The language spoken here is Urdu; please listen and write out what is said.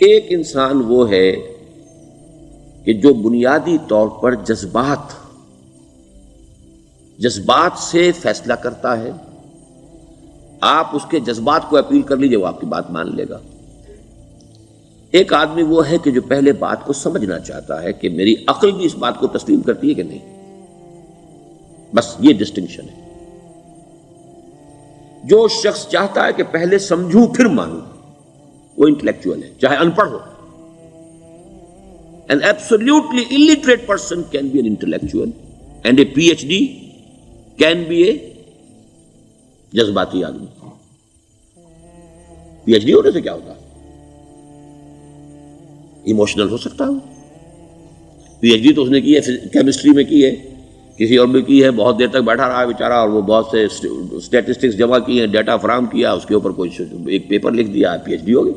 ایک انسان وہ ہے کہ جو بنیادی طور پر جذبات سے فیصلہ کرتا ہے. آپ اس کے جذبات کو اپیل کر لیجیے، وہ آپ کی بات مان لے گا. ایک آدمی وہ ہے کہ جو پہلے بات کو سمجھنا چاہتا ہے کہ میری عقل بھی اس بات کو تسلیم کرتی ہے کہ نہیں. بس یہ ڈسٹنکشن ہے. جو شخص چاہتا ہے کہ پہلے سمجھوں پھر مانوں، وہ انٹلیکچوئل ہے، چاہے ان پڑھ ہو. An absolutely illiterate person can be an intellectual and a PhD can be a جذباتی آدمی. پی ایچ ڈی ہونے سے کیا ہوتا؟ ایموشنل ہو سکتا ہو. پی ایچ ڈی تو اس نے کی ہے کیمسٹری میں کی ہے، کسی اور میں کی ہے، بہت دیر تک بیٹھا رہا ہے بیچارہ، اور وہ بہت سے اسٹیٹسٹکس جمع کی ہیں، ڈیٹا فراہم کیا، اس کے اوپر کوئی ایک پیپر لکھ دیا، پی ایچ ڈی ہو گئی.